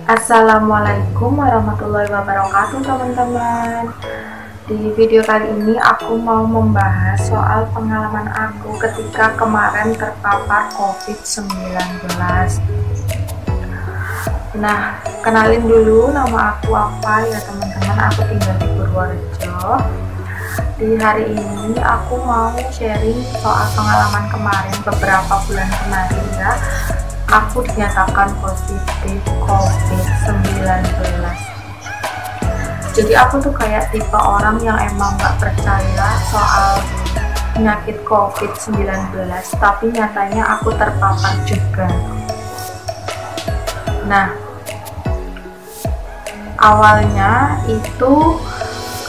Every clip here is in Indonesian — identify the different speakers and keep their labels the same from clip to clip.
Speaker 1: Assalamualaikum warahmatullahi wabarakatuh teman-teman. Di video kali ini aku mau membahas soal pengalaman aku ketika kemarin terpapar COVID-19. Nah, kenalin dulu nama aku apa ya teman-teman. Aku tinggal di Purworejo. Di hari ini aku mau sharing soal pengalaman kemarin, beberapa bulan kemarin ya. Aku dinyatakan positif COVID-19. Jadi aku tuh kayak tipe orang yang emang gak percaya soal penyakit COVID-19, tapi nyatanya aku terpapar juga. Nah, awalnya itu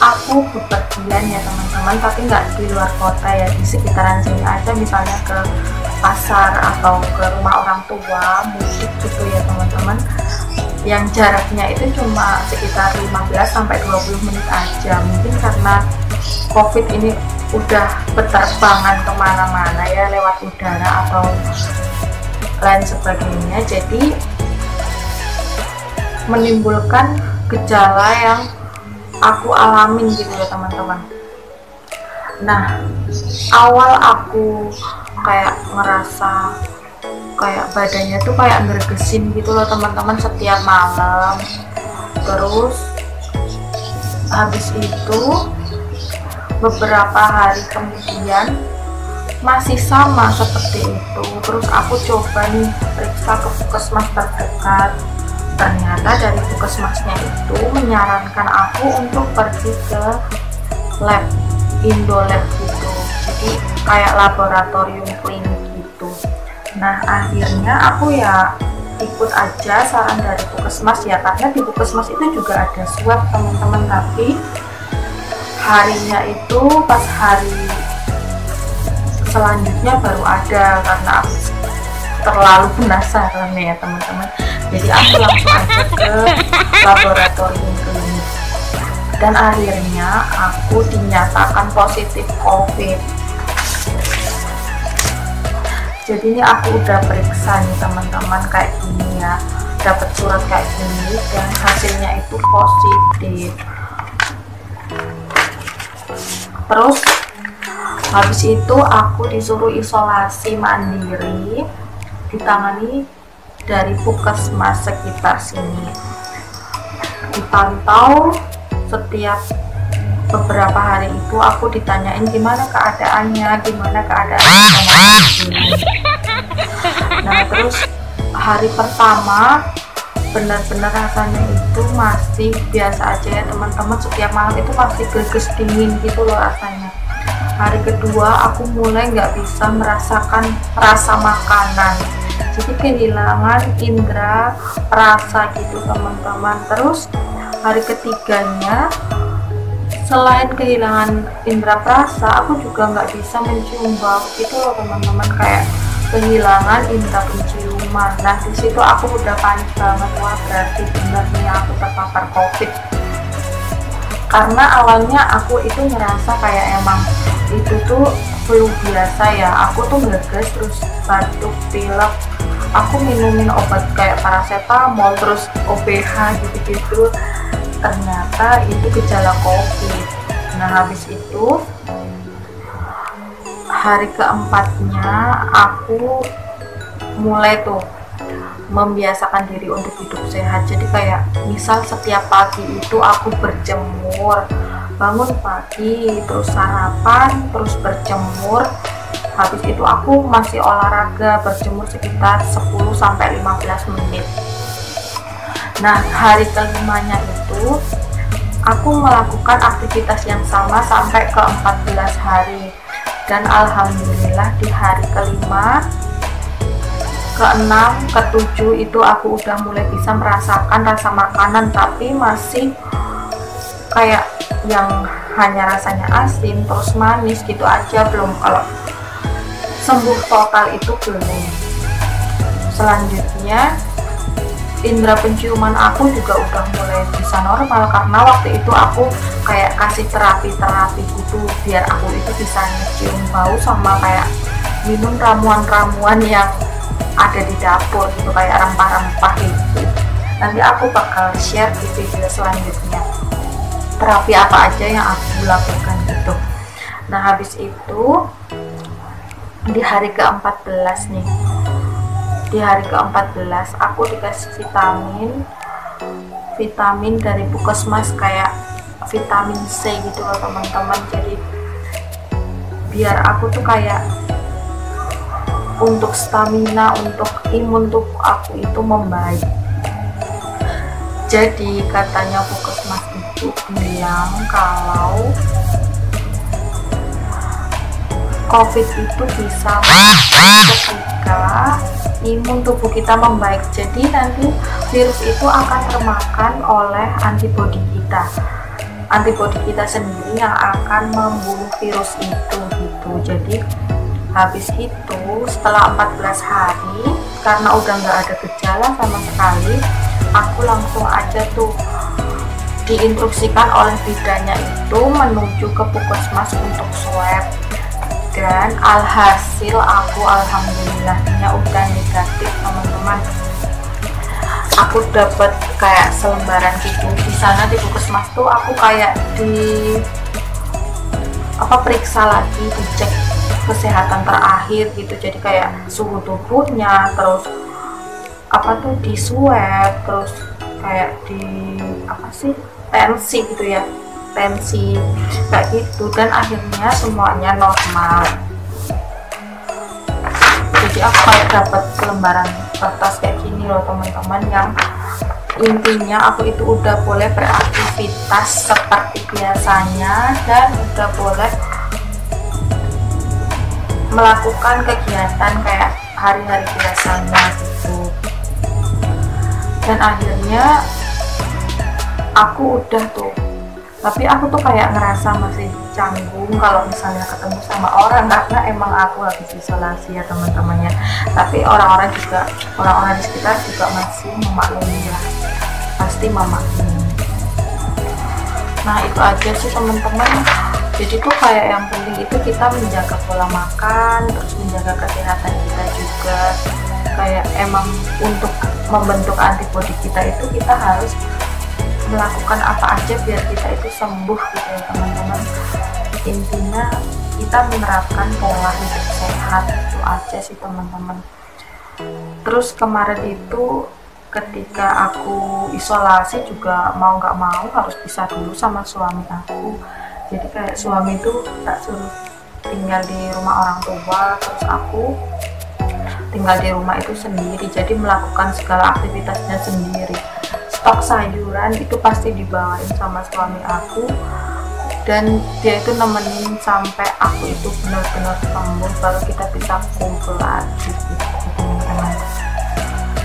Speaker 1: aku bepergian ya teman-teman, tapi nggak di luar kota ya, di sekitaran sini aja, misalnya ke pasar atau ke rumah orang tua, mudik gitu ya teman-teman, yang jaraknya itu cuma sekitar 15-20 menit aja. Mungkin karena COVID ini udah berterbangan kemana-mana ya, lewat udara atau lain sebagainya, jadi menimbulkan gejala yang aku alamin gitu ya teman-teman. Nah, awal aku kayak ngerasa kayak badannya tuh kayak ngergesin gitu loh teman-teman setiap malam. Terus habis itu beberapa hari kemudian masih sama seperti itu. Terus aku coba nih periksa ke puskesmas terdekat. Ternyata dari puskesmasnya itu menyarankan aku untuk pergi ke lab, Indolab gitu, jadi kayak laboratorium klinik gitu. Nah, akhirnya aku ya ikut aja saran dari puskesmas ya, karena di puskesmas itu juga ada swab teman-teman, tapi harinya itu pas hari selanjutnya baru ada, karena aku terlalu penasaran ya teman-teman. Jadi aku langsung aja ke laboratorium klinik dan akhirnya aku dinyatakan positif COVID. Jadi ini aku udah periksa nih teman-teman kayak gini ya, dapat surat kayak gini dan hasilnya itu positif. Terus habis itu aku disuruh isolasi mandiri, ditangani dari puskesmas sekitar sini, dipantau setiap beberapa hari. Itu aku ditanyain gimana keadaannya, nah terus hari pertama benar-benar rasanya itu masih biasa aja ya teman-teman, setiap malam itu masih gerges dingin gitu loh rasanya. Hari kedua aku mulai nggak bisa merasakan rasa makanan, jadi kehilangan indera rasa gitu teman-teman. Terus hari ketiganya selain kehilangan indera rasa, aku juga nggak bisa mencium bau gitu loh teman-teman, kayak kehilangan indera penciuman. Nah di situ aku udah panik banget, wah berarti bener nih aku terpapar COVID. Karena awalnya aku itu ngerasa kayak emang itu tuh flu biasa ya, aku tuh ngeges terus batuk pilek, aku minumin obat kayak paracetamol terus OPH gitu-gitu, ternyata itu gejala COVID. Nah habis itu hari keempatnya aku mulai tuh membiasakan diri untuk hidup sehat. Jadi kayak misal setiap pagi itu aku berjemur, bangun pagi terus sarapan terus berjemur, habis itu aku masih olahraga berjemur sekitar 10-15 menit. Nah hari kelimanya itu aku melakukan aktivitas yang sama sampai ke 14 hari, dan alhamdulillah di hari kelima, keenam, ketujuh itu aku udah mulai bisa merasakan rasa makanan, tapi masih kayak yang hanya rasanya asin terus manis gitu aja, belum kalau sembuh total itu belum. Selanjutnya indera penciuman aku juga udah mulai bisa normal, karena waktu itu aku kayak kasih terapi gitu biar aku itu bisa mencium bau, sama kayak minum ramuan-ramuan yang ada di dapur gitu, kayak rempah-rempah gitu. Nanti aku bakal share di video selanjutnya terapi apa aja yang aku lakukan gitu. Nah habis itu di hari ke-14 nih, di hari ke-14 aku dikasih vitamin dari Puskesmas, kayak vitamin C gitu loh teman-teman. Jadi biar aku tuh kayak untuk stamina, untuk imun tubuh aku itu membaik. Jadi katanya Puskesmas itu bilang kalau COVID itu bisa ketika imun tubuh kita membaik. Jadi nanti virus itu akan termakan oleh antibodi kita. Antibodi kita sendiri yang akan membunuh virus itu gitu. Jadi habis itu setelah 14 hari, karena udah nggak ada gejala sama sekali, aku langsung aja tuh diinstruksikan oleh bidannya itu menuju ke Puskesmas untuk swab. Dan alhasil aku alhamdulillahnya udah negatif teman-teman. Aku dapat kayak selembaran gitu. Di sana di Puskesmas tuh aku kayak periksa lagi, dicek kesehatan terakhir gitu. Jadi kayak suhu tubuhnya, terus di swab, terus kayak tensi gitu ya, tensi kayak gitu, dan akhirnya semuanya normal. Jadi aku kayak dapat lembaran kertas kayak gini loh teman-teman, yang intinya aku itu udah boleh beraktivitas seperti biasanya dan udah boleh melakukan kegiatan kayak hari-hari biasanya gitu. Dan akhirnya aku udah tuh, tapi aku tuh kayak ngerasa masih canggung kalau misalnya ketemu sama orang, karena emang aku habis isolasi ya teman-temannya. Tapi orang-orang di sekitar juga masih memaklumi lah, pasti memaklumi. Nah itu aja sih teman-teman. Jadi tuh kayak yang penting itu kita menjaga pola makan, terus menjaga kesehatan kita juga. Kayak emang untuk membentuk antibodi kita itu kita harus melakukan apa aja biar kita itu sembuh gitu ya teman-teman. Intinya kita menerapkan pola hidup sehat, itu aja sih teman-teman. Terus kemarin itu ketika aku isolasi juga mau nggak mau harus pisah dulu sama suami aku. Jadi kayak suami itu tak suruh tinggal di rumah orang tua, terus aku tinggal di rumah itu sendiri, jadi melakukan segala aktivitasnya sendiri. Stok sayuran itu pasti dibawain sama suami aku, dan dia itu nemenin sampai aku itu benar-benar sembuh, baru kita bisa kumpul lagi gitu teman-teman.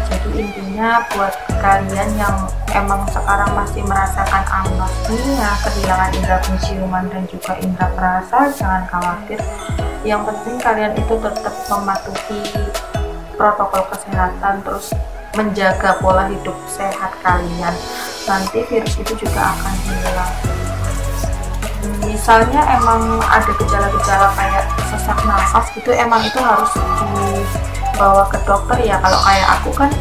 Speaker 1: Jadi intinya buat kalian yang emang sekarang masih merasakan anosmia, kehilangan indera penciuman dan juga indera perasa, jangan khawatir. Yang penting kalian itu tetap mematuhi protokol kesehatan, terus menjaga pola hidup sehat kalian. Nanti virus itu juga akan hilang. Misalnya emang ada gejala-gejala kayak sesak nafas gitu, emang itu harus dibawa ke dokter ya. Kalau kayak aku kan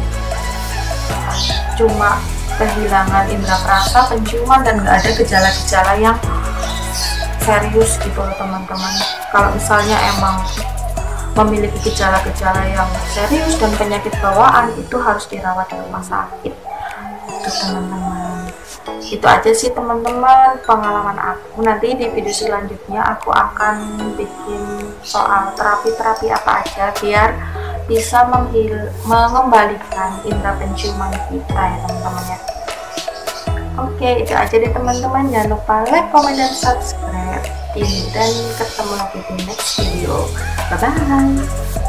Speaker 1: cuma kehilangan indera perasa, penciuman, dan nggak ada gejala-gejala yang serius gitu loh teman-teman. Kalau misalnya emang memiliki gejala-gejala yang serius dan penyakit bawaan, itu harus dirawat di rumah sakit. Itu teman-teman. Itu aja sih teman-teman pengalaman aku. Nanti di video selanjutnya aku akan bikin soal terapi-terapi apa aja biar bisa mengembalikan indera penciuman kita ya teman-teman ya. Oke, itu aja deh teman-teman. Jangan lupa like, comment, dan subscribe. Dan ketemu lagi di next video. Bye bye.